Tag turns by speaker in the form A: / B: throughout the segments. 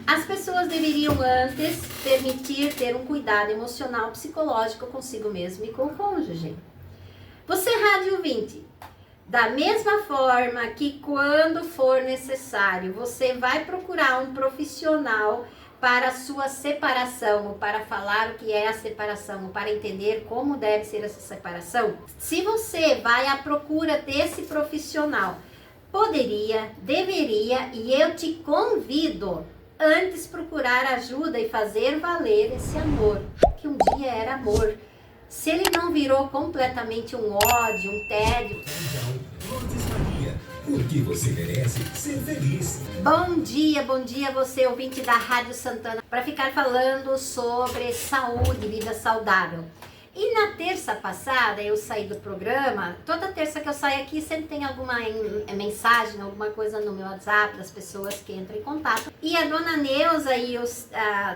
A: As pessoas deveriam antes permitir ter um cuidado emocional, psicológico consigo mesmo e com o cônjuge. Você, rádio ouvinte, da mesma forma que quando for necessário, você vai procurar um profissional para a sua separação, ou para falar o que é a separação, ou para entender como deve ser essa separação. Se você vai à procura desse profissional, poderia, deveria, e eu te convido, antes procurar ajuda e fazer valer esse amor, que um dia era amor. Se ele não virou completamente um ódio, um tédio.
B: Porque você merece ser feliz.
A: Bom dia você ouvinte da Rádio Santana, para ficar falando sobre saúde, vida saudável. E na terça passada eu saí do programa. Toda terça que eu saio aqui sempre tem alguma mensagem, alguma coisa no meu WhatsApp das pessoas que entram em contato. E a dona Neuza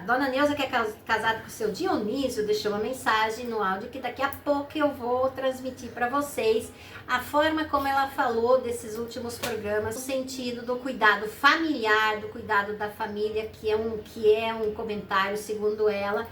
A: dona Neuza, que é casada com o seu Dionísio, deixou uma mensagem no áudio que daqui a pouco eu vou transmitir para vocês a forma como ela falou desses últimos programas, no sentido do cuidado familiar, do cuidado da família, que é um comentário, segundo ela,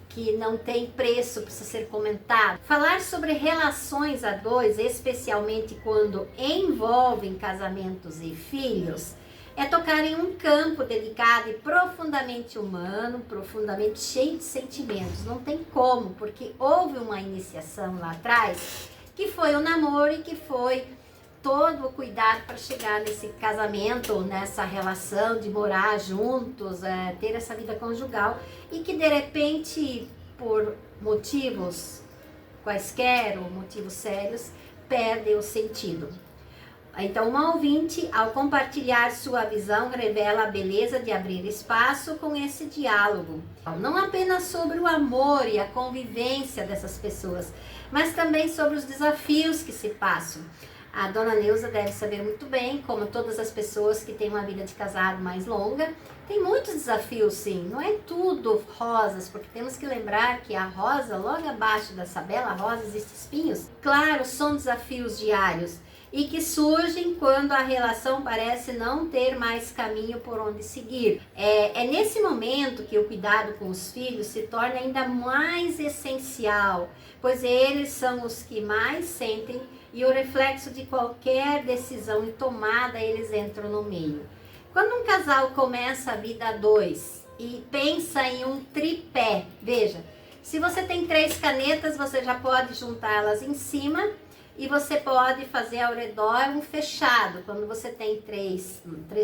A: que não tem preço, precisa ser comentado. Falar sobre relações a dois, especialmente quando envolvem casamentos e filhos, é tocar em um campo delicado e profundamente humano, profundamente cheio de sentimentos. Não tem como, porque houve uma iniciação lá atrás, que foi o namoro e que foi todo o cuidado para chegar nesse casamento, nessa relação de morar juntos, ter essa vida conjugal, e que de repente, por motivos quaisquer ou motivos sérios, perde o sentido. Então, uma ouvinte, ao compartilhar sua visão, revela a beleza de abrir espaço com esse diálogo. Não apenas sobre o amor e a convivência dessas pessoas, mas também sobre os desafios que se passam. A dona Neuza deve saber muito bem, como todas as pessoas que têm uma vida de casado mais longa, tem muitos desafios sim, não é tudo rosas, porque temos que lembrar que a rosa, logo abaixo dessa bela rosa, existem espinhos. Claro, são desafios diários e que surgem quando a relação parece não ter mais caminho por onde seguir. É nesse momento que o cuidado com os filhos se torna ainda mais essencial, pois eles são os que mais sentem e o reflexo de qualquer decisão e tomada, eles entram no meio. Quando um casal começa a vida a dois e pensa em um tripé, veja, se você tem 3 canetas, você já pode juntá-las em cima e você pode fazer ao redor um fechado. Quando você tem três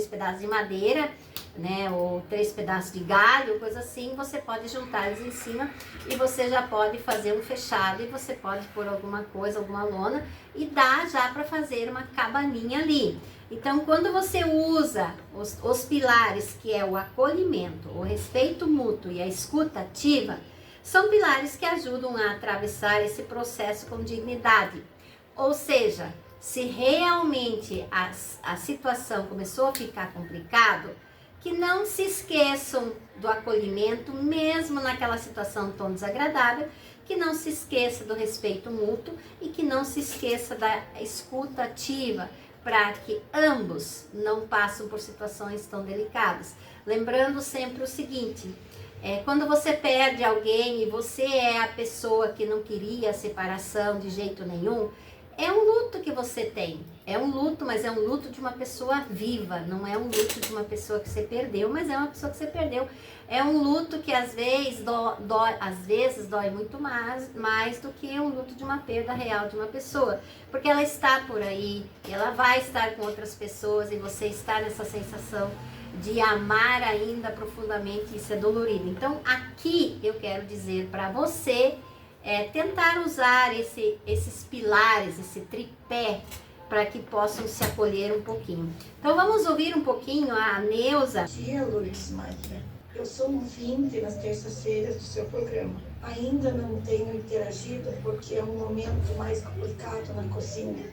A: pedaços de madeira, né, ou 3 pedaços de galho, coisa assim, você pode juntar eles em cima e você já pode fazer um fechado, e você pode pôr alguma coisa, alguma lona, e dá já para fazer uma cabaninha ali. Então, quando você usa os pilares, que é o acolhimento, o respeito mútuo e a escuta ativa, são pilares que ajudam a atravessar esse processo com dignidade. Ou seja, se realmente a situação começou a ficar complicado, que não se esqueçam do acolhimento, mesmo naquela situação tão desagradável, que não se esqueça do respeito mútuo e que não se esqueça da escuta ativa, para que ambos não passem por situações tão delicadas. Lembrando sempre o seguinte, quando você perde alguém e você é a pessoa que não queria a separação de jeito nenhum, é um luto que você tem. É um luto, mas é um luto de uma pessoa viva. Não é um luto de uma pessoa que você perdeu, mas é uma pessoa que você perdeu. É um luto que às vezes dói muito mais do que um luto de uma perda real de uma pessoa. Porque ela está por aí, ela vai estar com outras pessoas, e você está nessa sensação de amar ainda profundamente. Isso é dolorido. Então aqui eu quero dizer para você, tentar usar esses pilares, esse tripé, para que possam se acolher um pouquinho. Então vamos ouvir um pouquinho a Neuza.
C: Bom dia, Lourdes Maia. Eu sou ouvinte nas terças-feiras do seu programa. Ainda não tenho interagido porque é um momento mais complicado na cozinha.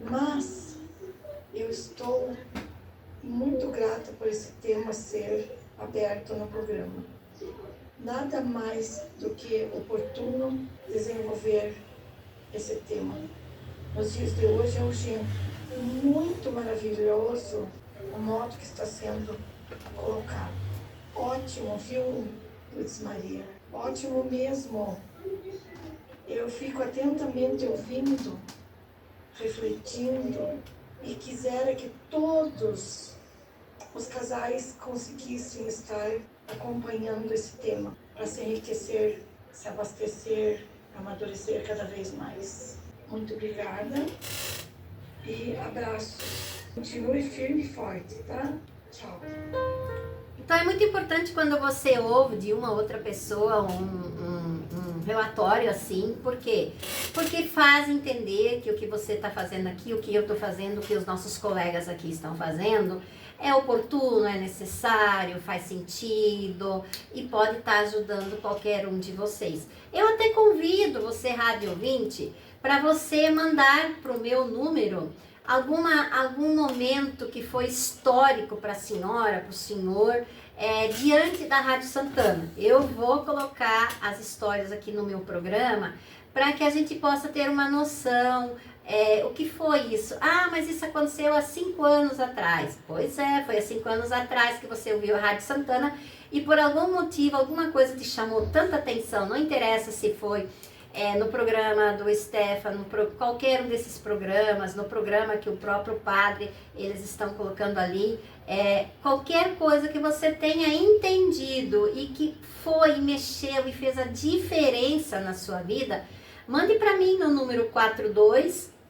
C: Mas eu estou muito grata por esse tema ser aberto no programa. Nada mais do que oportuno desenvolver esse tema. Nos dias de hoje é urgente. Muito maravilhoso o modo que está sendo colocado. ótimo, viu, Lutz Maria? Ótimo mesmo. Eu fico atentamente ouvindo, refletindo, e quisera que todos os casais conseguissem estar acompanhando esse tema para se enriquecer, se abastecer, amadurecer cada vez mais. Muito obrigada e abraço. Continue firme e forte, tá? Tchau.
A: Então é muito importante quando você ouve de uma outra pessoa um relatório assim, por quê? Porque faz entender que o que você está fazendo aqui, o que eu estou fazendo, o que os nossos colegas aqui estão fazendo, é oportuno, é necessário, faz sentido e pode estar ajudando qualquer um de vocês. Eu até convido você, rádio ouvinte, para você mandar para o meu número algum momento que foi histórico para a senhora, para o senhor, diante da Rádio Santana. Eu vou colocar as histórias aqui no meu programa para que a gente possa ter uma noção. O que foi isso? Ah, mas isso aconteceu há 5 anos atrás. Pois é, foi há 5 anos atrás que você ouviu a Rádio Santana e por algum motivo, alguma coisa te chamou tanta atenção, não interessa se foi no programa do Stefano, qualquer um desses programas, no programa que o próprio padre, eles estão colocando ali, qualquer coisa que você tenha entendido e que foi, mexeu e fez a diferença na sua vida, mande para mim no número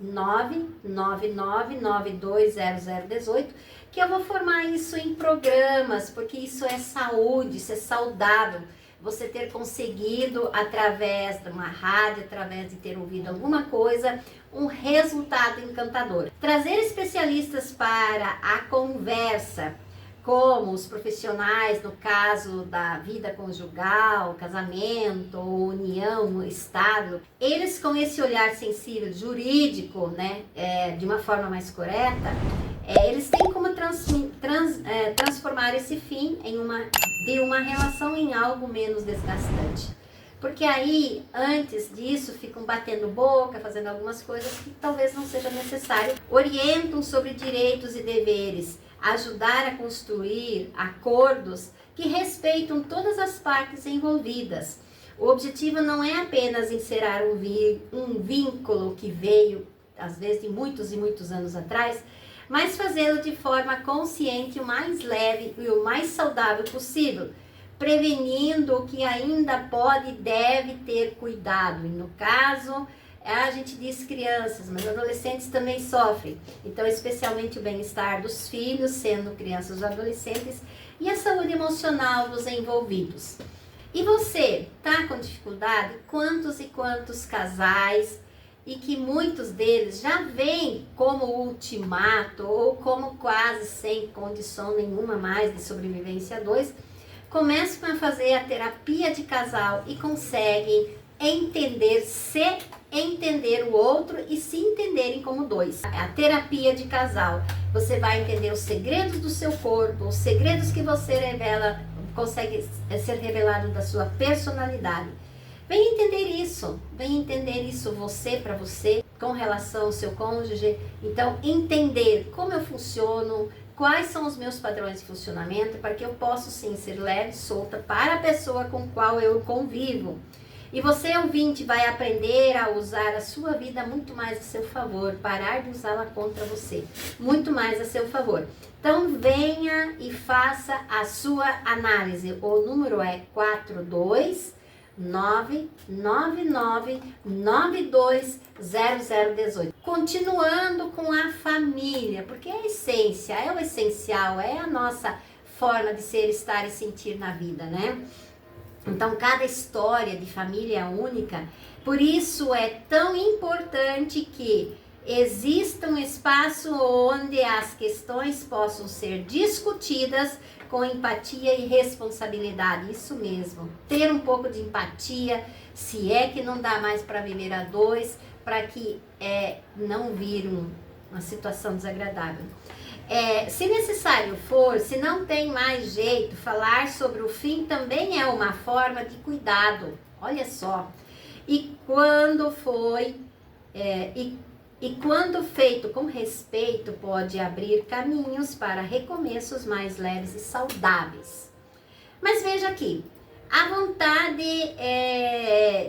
A: 42999920018, que eu vou formar isso em programas, porque isso é saúde, isso é saudável. Você ter conseguido, através de uma rádio, através de ter ouvido alguma coisa, um resultado encantador. Trazer especialistas para a conversa, como os profissionais, no caso da vida conjugal, casamento, união estável, eles com esse olhar sensível, jurídico, né, de uma forma mais correta, eles têm como transformar esse fim de uma relação em algo menos desgastante. Porque aí, antes disso, ficam batendo boca, fazendo algumas coisas que talvez não seja necessário. Orientam sobre direitos e deveres, ajudar a construir acordos que respeitam todas as partes envolvidas. O objetivo não é apenas encerrar um vínculo que veio, às vezes, de muitos e muitos anos atrás, mas fazê-lo de forma consciente, o mais leve e o mais saudável possível, prevenindo o que ainda pode e deve ter cuidado. E no caso, a gente diz crianças, mas adolescentes também sofrem. Então, especialmente o bem-estar dos filhos, sendo crianças ou adolescentes, e a saúde emocional dos envolvidos. E você, tá com dificuldade? Quantos e quantos casais, e que muitos deles já vêm como ultimato ou como quase sem condição nenhuma mais de sobrevivência a dois, começam a fazer a terapia de casal e conseguem entender o outro e se entenderem como dois. A terapia de casal, você vai entender os segredos do seu corpo, os segredos que você revela, consegue ser revelado da sua personalidade. Vem entender isso você para você, com relação ao seu cônjuge. Então, entender como eu funciono, quais são os meus padrões de funcionamento, para que eu possa sim ser leve e solta para a pessoa com qual eu convivo. E você, ouvinte, vai aprender a usar a sua vida muito mais a seu favor, parar de usá-la contra você, muito mais a seu favor. Então, venha e faça a sua análise. O número é 42999920018. Continuando com a família, porque é a essência, é o essencial, é a nossa forma de ser, estar e sentir na vida, né? Então, cada história de família é única, por isso é tão importante que exista um espaço onde as questões possam ser discutidas com empatia e responsabilidade. Isso mesmo, ter um pouco de empatia, se é que não dá mais para viver a dois, para que não vire uma situação desagradável. Se necessário for, se não tem mais jeito, falar sobre o fim também é uma forma de cuidado. Olha só. E quando quando feito com respeito, pode abrir caminhos para recomeços mais leves e saudáveis. Mas veja aqui, a vontade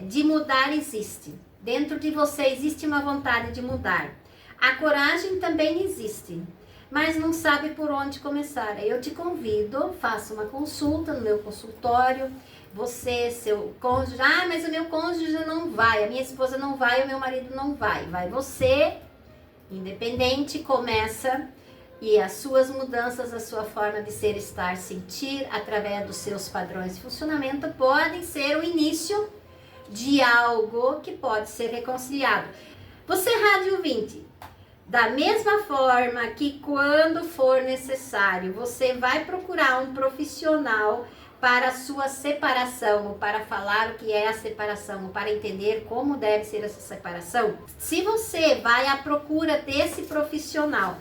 A: de mudar existe. Dentro de você existe uma vontade de mudar. A coragem também existe, mas não sabe por onde começar. Eu te convido, faça uma consulta no meu consultório. Você, seu cônjuge, mas o meu cônjuge não vai, a minha esposa não vai, o meu marido não vai. Vai você, independente, começa, e as suas mudanças, a sua forma de ser, estar, sentir, através dos seus padrões de funcionamento, podem ser o início de algo que pode ser reconciliado. Você, rádio ouvinte, da mesma forma que quando for necessário, você vai procurar um profissional para a sua separação, ou para falar o que é a separação, ou para entender como deve ser essa separação. Se você vai à procura desse profissional,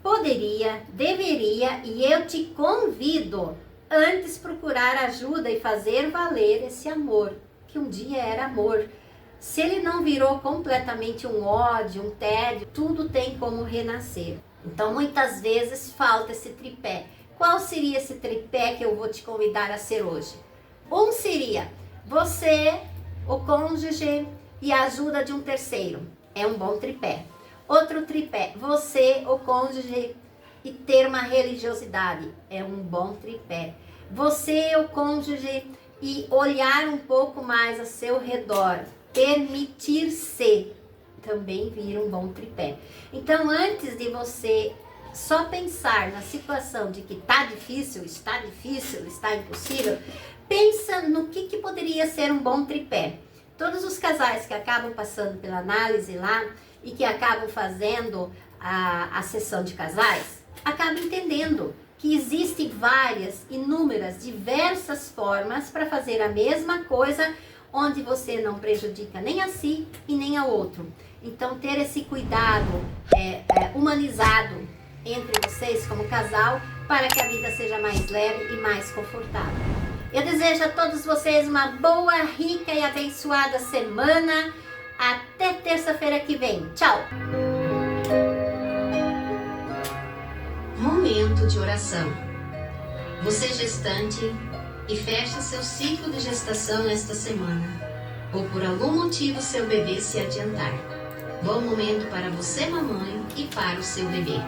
A: poderia, deveria, e eu te convido, antes procurar ajuda e fazer valer esse amor, que um dia era amor. Se ele não virou completamente um ódio, um tédio, tudo tem como renascer. Então, muitas vezes falta esse tripé. Qual seria esse tripé que eu vou te convidar a ser hoje? Um seria você, o cônjuge e a ajuda de um terceiro. É um bom tripé. Outro tripé, você, o cônjuge e ter uma religiosidade. É um bom tripé. Você, o cônjuge e olhar um pouco mais a seu redor. Permitir-se também vira um bom tripé. Então, antes de você só pensar na situação de que está difícil, está impossível, pensa no que poderia ser um bom tripé. Todos os casais que acabam passando pela análise lá e que acabam fazendo a sessão de casais, acabam entendendo que existem várias, inúmeras, diversas formas para fazer a mesma coisa, onde você não prejudica nem a si e nem ao outro. Então, ter esse cuidado humanizado entre vocês como casal, para que a vida seja mais leve e mais confortável. Eu desejo a todos vocês uma boa, rica e abençoada semana. Até terça-feira que vem. Tchau!
D: Momento de oração. Você gestante e fecha seu ciclo de gestação nesta semana, ou por algum motivo seu bebê se adiantar. Bom momento para você, mamãe, e para o seu bebê.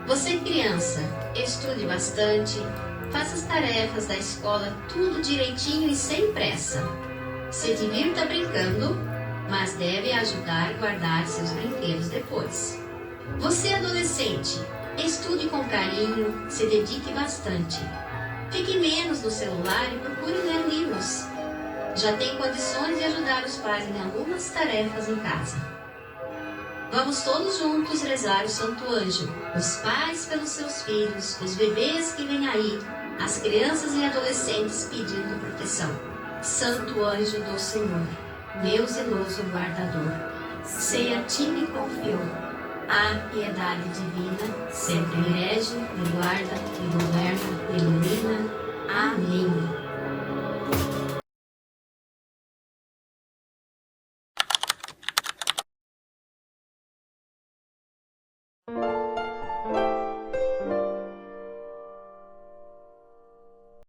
D: Você, criança, estude bastante, faça as tarefas da escola tudo direitinho e sem pressa. Se divirta brincando, mas deve ajudar a guardar seus brinquedos depois. Você, adolescente, estude com carinho, se dedique bastante. Fique menos no celular e procure ler livros. Já tem condições de ajudar os pais em algumas tarefas em casa. Vamos todos juntos rezar o Santo Anjo, os pais pelos seus filhos, os bebês que vêm aí, as crianças e adolescentes pedindo proteção. Santo Anjo do Senhor, meu zeloso guardador, se a ti me confio, a piedade divina sempre me rege, me guarda, me governa, me ilumina. Amém.